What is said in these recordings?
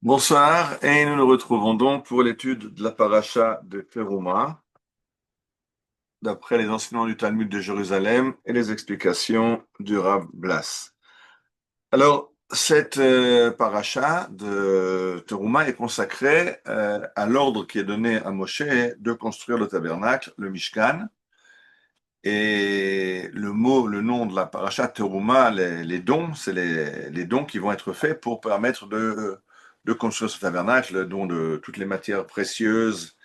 Bonsoir, et nous nous retrouvons donc pour l'étude de la paracha de Teruma, d'après les enseignements du Talmud de Jérusalem et les explications du Rav Blas. Alors, cette paracha de Teruma est consacrée à l'ordre qui est donné à Moshe de construire le tabernacle, le Mishkan, et le nom de la paracha Teruma, les dons, c'est les dons qui vont être faits pour permettre de construire ce tabernacle, le don de toutes les matières précieuses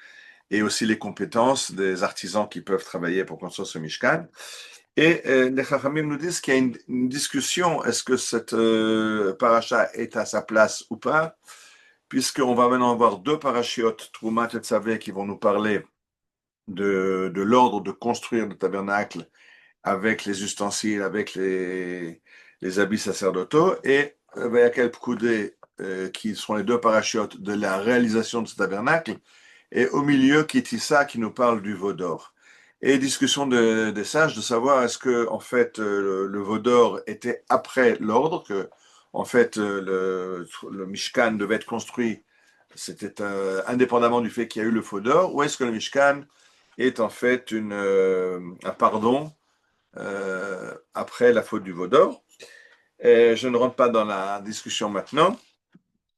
et aussi les compétences des artisans qui peuvent travailler pour construire ce Mishkan. Et les Chachamim nous disent qu'il y a une discussion, est-ce que cette paracha est à sa place ou pas, puisqu'on va maintenant avoir deux parachiotes, Troumat et Tzavé, qui vont nous parler de l'ordre de construire le tabernacle avec les ustensiles, avec les habits sacerdotaux, et Vayakel Pkoudé, qui sont les deux parachutes de la réalisation de ce tabernacle, et au milieu Kitissa qui nous parle du veau d'or. Et discussion des sages de savoir est-ce que en fait le veau d'or était après l'ordre, que en fait le Mishkan devait être construit, c'était indépendamment du fait qu'il y a eu le veau d'or, ou est-ce que le Mishkan est en fait un pardon après la faute du veau d'or. Et je ne rentre pas dans la discussion maintenant.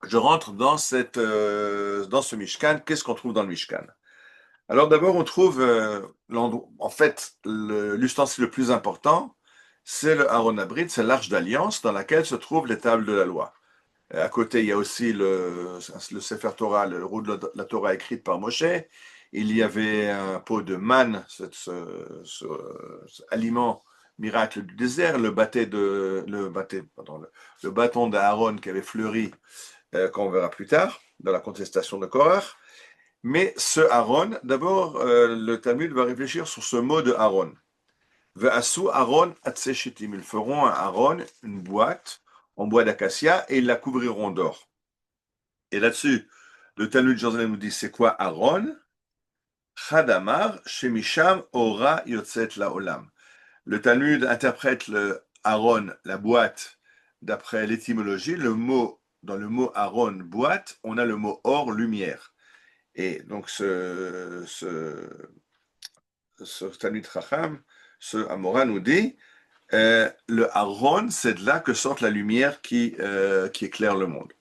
Je rentre dans dans ce Mishkan. Qu'est-ce qu'on trouve dans le Mishkan? Alors d'abord, on trouve, en fait, l'ustensile le plus important, c'est le Aaron Abrit, c'est l'arche d'alliance dans laquelle se trouvent les tables de la loi. Et à côté, il y a aussi le Sefer Torah, le roue de la Torah écrite par Moshe. Il y avait un pot de manne, ce aliment miracle du désert, le bâton d'Aaron qui avait fleuri, qu'on verra plus tard, dans la contestation de Korach. Mais ce Aaron, d'abord, le Talmud va réfléchir sur ce mot de Aaron. Ve'asu Aaron atseshitim. Ils feront un Aaron, une boîte, en bois d'acacia, et ils la couvriront d'or. Et là-dessus, le Talmud de Jérusalem nous dit, c'est quoi Aaron? Chadamar, Shemisham, Ora, Yotzet, Laolam. Le Talmud interprète le Aaron, la boîte, d'après l'étymologie. Dans le mot Aaron, boîte, on a le mot or, lumière. Et donc, ce Talmud Chacham, ce Amora nous dit, le Aaron, c'est de là que sort la lumière qui éclaire le monde.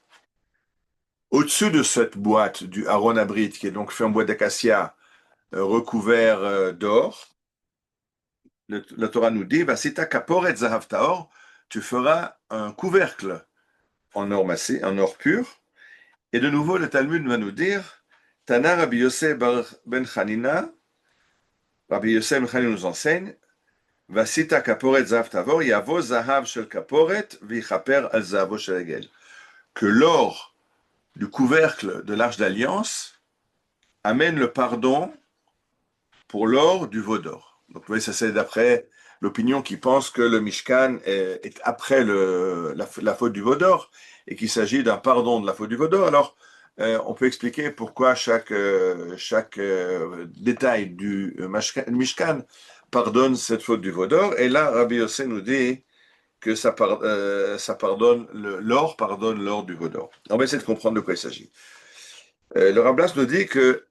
Au-dessus de cette boîte du Aaron Abrit, qui est donc fait en bois d'acacia, recouvert d'or, la Torah nous dit, Vasita kaporet zahav taor, tu feras un couvercle en or massé, en or pur. Et de nouveau, le Talmud va nous dire, Tana Rabbi Yosef ben Chanina, Rabbi Yosef ben Chanina nous enseigne, Vasita kaporet zahav tavor, yavo zahav shel kaporet, vichaper al zahavo shel egel. Que l'or du couvercle de l'Arche d'Alliance amène le pardon pour l'or du veau d'or. Donc, vous voyez, ça c'est d'après l'opinion qui pense que le Mishkan est après la faute du veau d'or et qu'il s'agit d'un pardon de la faute du veau d'or. Alors, on peut expliquer pourquoi chaque détail du Mishkan pardonne cette faute du veau d'or. Et là, Rabbi Yossé nous dit que ça pardonne l'or pardonne l'or du veau d'or. On va essayer de comprendre de quoi il s'agit. Le Rablas nous dit que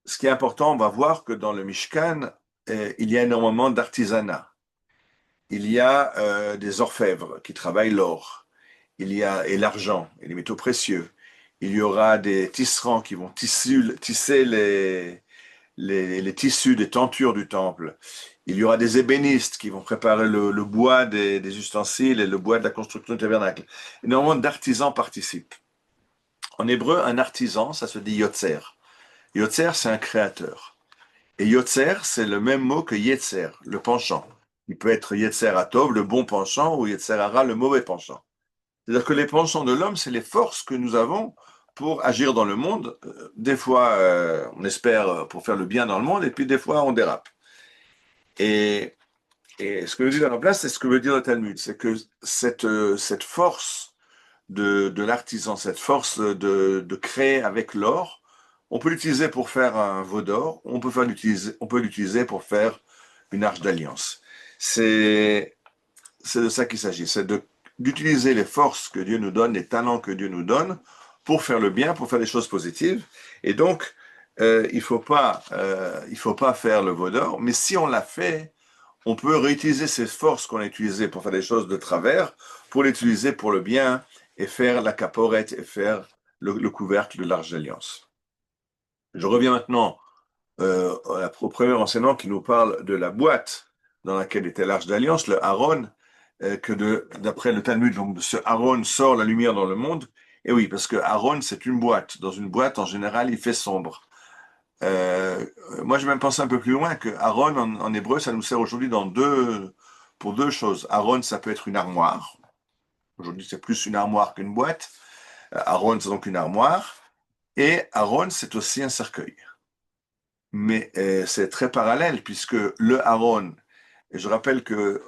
ce qui est important, on va voir que dans le Mishkan, il y a énormément d'artisanat. Il y a des orfèvres qui travaillent l'or. Il y a et l'argent et les métaux précieux. Il y aura des tisserands qui vont tisser les tissus des tentures du temple. Il y aura des ébénistes qui vont préparer le bois des ustensiles et le bois de la construction du tabernacle. Énormément d'artisans participent. En hébreu, un artisan, ça se dit yotzer. Yotzer, c'est un créateur. Et Yotzer, c'est le même mot que Yetzer, le penchant. Il peut être Yetzer Atov, le bon penchant, ou Yetzer Hara, le mauvais penchant. C'est-à-dire que les penchants de l'homme, c'est les forces que nous avons pour agir dans le monde. Des fois, on espère pour faire le bien dans le monde, et puis des fois, on dérape. Et, et ce que nous dit la place, c'est ce que veut dire le Talmud, c'est que cette force de l'artisan, cette force de créer avec l'or, on peut l'utiliser pour faire un veau d'or, on peut l'utiliser pour faire une arche d'alliance. C'est de ça qu'il s'agit, c'est d'utiliser les forces que Dieu nous donne, les talents que Dieu nous donne, pour faire le bien, pour faire des choses positives. Et donc, il faut pas faire le veau d'or, mais si on l'a fait, on peut réutiliser ces forces qu'on a utilisées pour faire des choses de travers, pour l'utiliser pour le bien et faire la caporette et faire le couvercle de l'Arche d'Alliance. Je reviens maintenant au premier enseignant qui nous parle de la boîte dans laquelle était l'Arche d'Alliance, le Aaron, d'après le Talmud, donc de ce Aaron sort la lumière dans le monde. Et oui, parce que Aaron, c'est une boîte. Dans une boîte, en général, il fait sombre. Euh, Moi, j'ai même pensé un peu plus loin que Aaron, en hébreu, ça nous sert aujourd'hui pour deux choses. Aaron, ça peut être une armoire. Aujourd'hui, c'est plus une armoire qu'une boîte. Aaron, c'est donc une armoire. Et Aaron, c'est aussi un cercueil. Mais c'est très parallèle, puisque le Aaron, et je rappelle que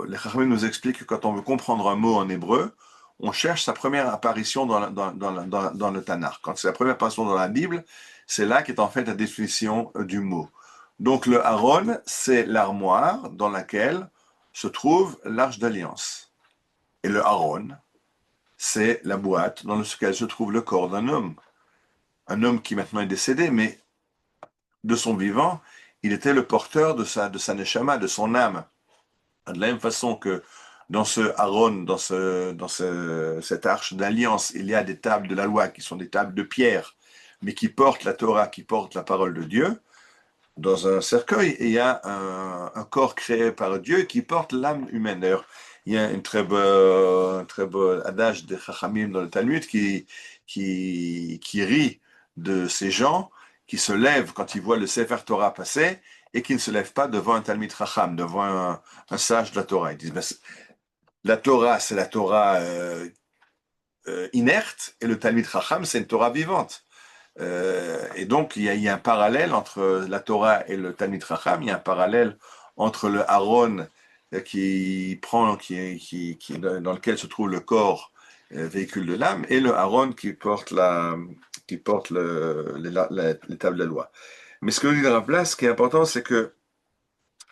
les Chachamim nous expliquent que quand on veut comprendre un mot en hébreu, on cherche sa première apparition dans le Tanakh. Quand c'est la première apparition dans la Bible, c'est là qu'est en fait la définition du mot. Donc le Aaron, c'est l'armoire dans laquelle se trouve l'Arche d'Alliance. Et le Aaron, c'est la boîte dans laquelle se trouve le corps d'un homme. Un homme qui maintenant est décédé, mais de son vivant, il était le porteur de sa neshama, de son âme. De la même façon que dans ce Aaron, cette arche d'alliance, il y a des tables de la loi qui sont des tables de pierre, mais qui portent la Torah, qui portent la parole de Dieu. Dans un cercueil, il y a un corps créé par Dieu qui porte l'âme humaine. D'ailleurs, il y a un très beau adage des Chachamim dans le Talmud qui rit de ces gens qui se lèvent quand ils voient le Sefer Torah passer et qui ne se lèvent pas devant un Talmid Chacham, devant un sage de la Torah. Ils disent, ben, la Torah, c'est la Torah inerte, et le Talmid Chacham, c'est une Torah vivante. Et donc, il y a un parallèle entre la Torah et le Talmid Chacham, il y a un parallèle entre le Aaron dans lequel se trouve le corps, véhicule de l'âme, et le Aaron qui porte les tables de la loi. Mais ce que nous dit le Rav Blas, ce qui est important, c'est que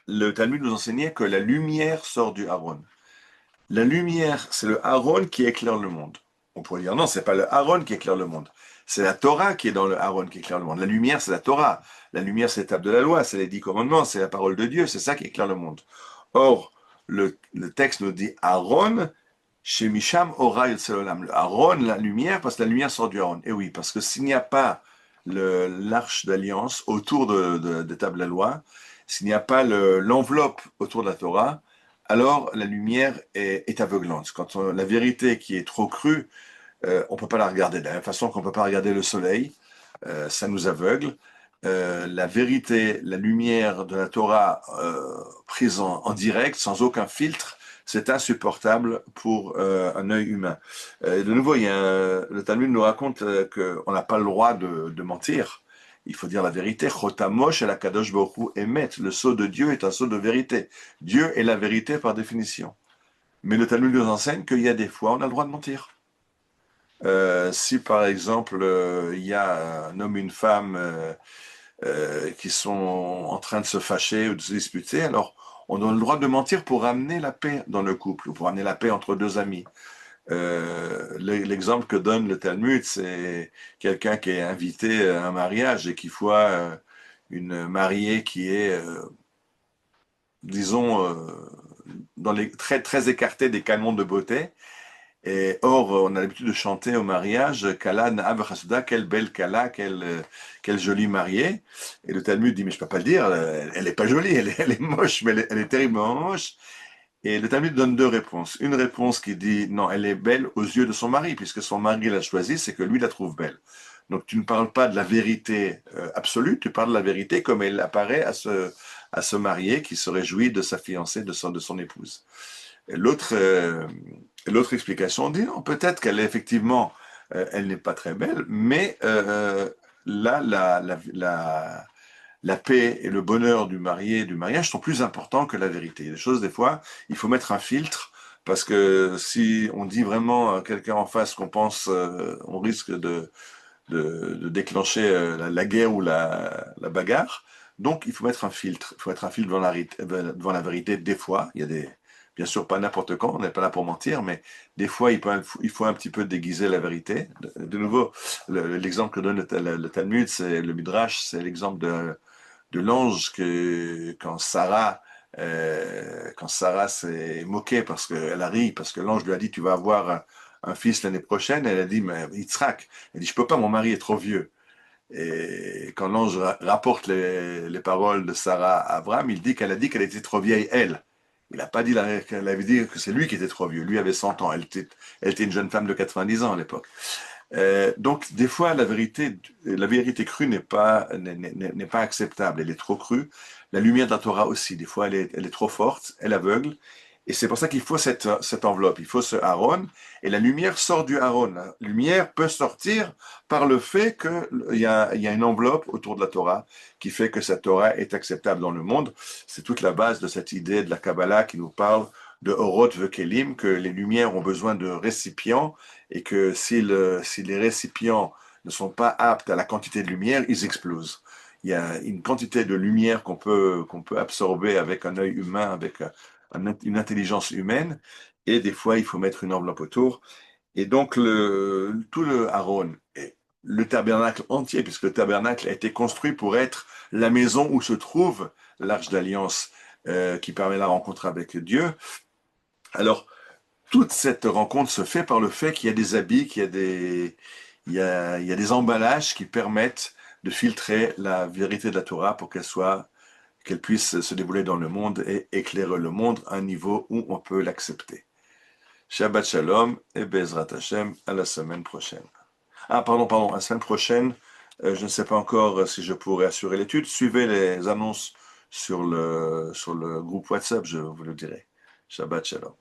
le Talmud nous enseignait que la lumière sort du Aaron. La lumière, c'est le Aaron qui éclaire le monde. On pourrait dire non, c'est pas le Aaron qui éclaire le monde. C'est la Torah qui est dans le Aaron qui éclaire le monde. La lumière, c'est la Torah. La lumière, c'est l'étape de la loi, c'est les 10 commandements, c'est la parole de Dieu, c'est ça qui éclaire le monde. Or, le texte nous dit Aaron, chez Misham Ora Yotzelolam. Aaron, la lumière, parce que la lumière sort du Aaron. Et oui, parce que s'il n'y a pas l'arche d'alliance autour des tables de la loi, s'il n'y a pas l'enveloppe autour de la Torah, alors la lumière est aveuglante. Quand la vérité qui est trop crue, on ne peut pas la regarder. De la même façon qu'on ne peut pas regarder le soleil, ça nous aveugle. La vérité, la lumière de la Torah prise en direct, sans aucun filtre, c'est insupportable pour un œil humain. De nouveau, le Talmud nous raconte qu'on n'a pas le droit de mentir. Il faut dire la vérité. Chotamosh et la Kadosh Baruch Hu émet. Le sceau de Dieu est un sceau de vérité. Dieu est la vérité par définition. Mais le Talmud nous enseigne qu'il y a des fois on a le droit de mentir. Si par exemple il y a un homme et une femme qui sont en train de se fâcher ou de se disputer, alors on a le droit de mentir pour amener la paix dans le couple ou pour amener la paix entre deux amis. L'exemple que donne le Talmud, c'est quelqu'un qui est invité à un mariage et qui voit une mariée qui est, disons, très, très écartée des canons de beauté. Et or, on a l'habitude de chanter au mariage, Kala Na'av Chasuda, quelle belle Kala, quelle jolie mariée. Et le Talmud dit, mais je peux pas le dire, elle est pas jolie, elle est moche, mais elle est terriblement moche. Et le Talmud donne deux réponses. Une réponse qui dit, non, elle est belle aux yeux de son mari, puisque son mari l'a choisie, c'est que lui la trouve belle. Donc tu ne parles pas de la vérité absolue, tu parles de la vérité comme elle apparaît à ce marié qui se réjouit de sa fiancée, de son épouse. L'autre explication dit non, peut-être qu'elle est effectivement, elle n'est pas très belle, mais là, la paix et le bonheur du marié et du mariage sont plus importants que la vérité. Les choses, des fois, il faut mettre un filtre, parce que si on dit vraiment à quelqu'un en face qu'on pense, on risque de déclencher la guerre ou la bagarre. Donc, il faut mettre un filtre. Il faut mettre un filtre devant la vérité des fois. Il y a des Bien sûr, pas n'importe quand, on n'est pas là pour mentir, mais des fois, il faut un petit peu déguiser la vérité. De nouveau, l'exemple que donne le Talmud, c'est le Midrash, c'est l'exemple de l'ange que quand Sarah s'est moquée parce qu'elle a ri, parce que l'ange lui a dit, tu vas avoir un fils l'année prochaine, elle a dit, mais Yitzhak, elle dit, je peux pas, mon mari est trop vieux. Et quand l'ange rapporte les paroles de Sarah à Abraham, il dit qu'elle a dit qu'elle était trop vieille, elle. Il n'a pas dit qu'elle avait dit que c'est lui qui était trop vieux. Lui avait 100 ans. Elle était une jeune femme de 90 ans à l'époque. Donc, des fois, la vérité crue n'est pas acceptable. Elle est trop crue. La lumière de la Torah aussi, des fois, elle est trop forte, elle aveugle. Et c'est pour ça qu'il faut cette enveloppe, il faut ce Aaron. Et la lumière sort du Aaron. La lumière peut sortir par le fait qu'il y a une enveloppe autour de la Torah qui fait que cette Torah est acceptable dans le monde. C'est toute la base de cette idée de la Kabbalah qui nous parle de Oroth Vekelim, que les lumières ont besoin de récipients et que si les récipients ne sont pas aptes à la quantité de lumière, ils explosent. Il y a une quantité de lumière qu'on peut absorber avec un œil humain, avec une intelligence humaine, et des fois, il faut mettre une enveloppe autour. Et donc, tout le Aaron, et le tabernacle entier, puisque le tabernacle a été construit pour être la maison où se trouve l'Arche d'Alliance qui permet la rencontre avec Dieu. Alors, toute cette rencontre se fait par le fait qu'il y a des habits, il y a des emballages qui permettent de filtrer la vérité de la Torah pour qu'elle puisse se dévoiler dans le monde et éclairer le monde à un niveau où on peut l'accepter. Shabbat Shalom et Bezrat Hashem à la semaine prochaine. Ah, pardon, à la semaine prochaine, je ne sais pas encore si je pourrai assurer l'étude. Suivez les annonces sur le groupe WhatsApp, je vous le dirai. Shabbat Shalom.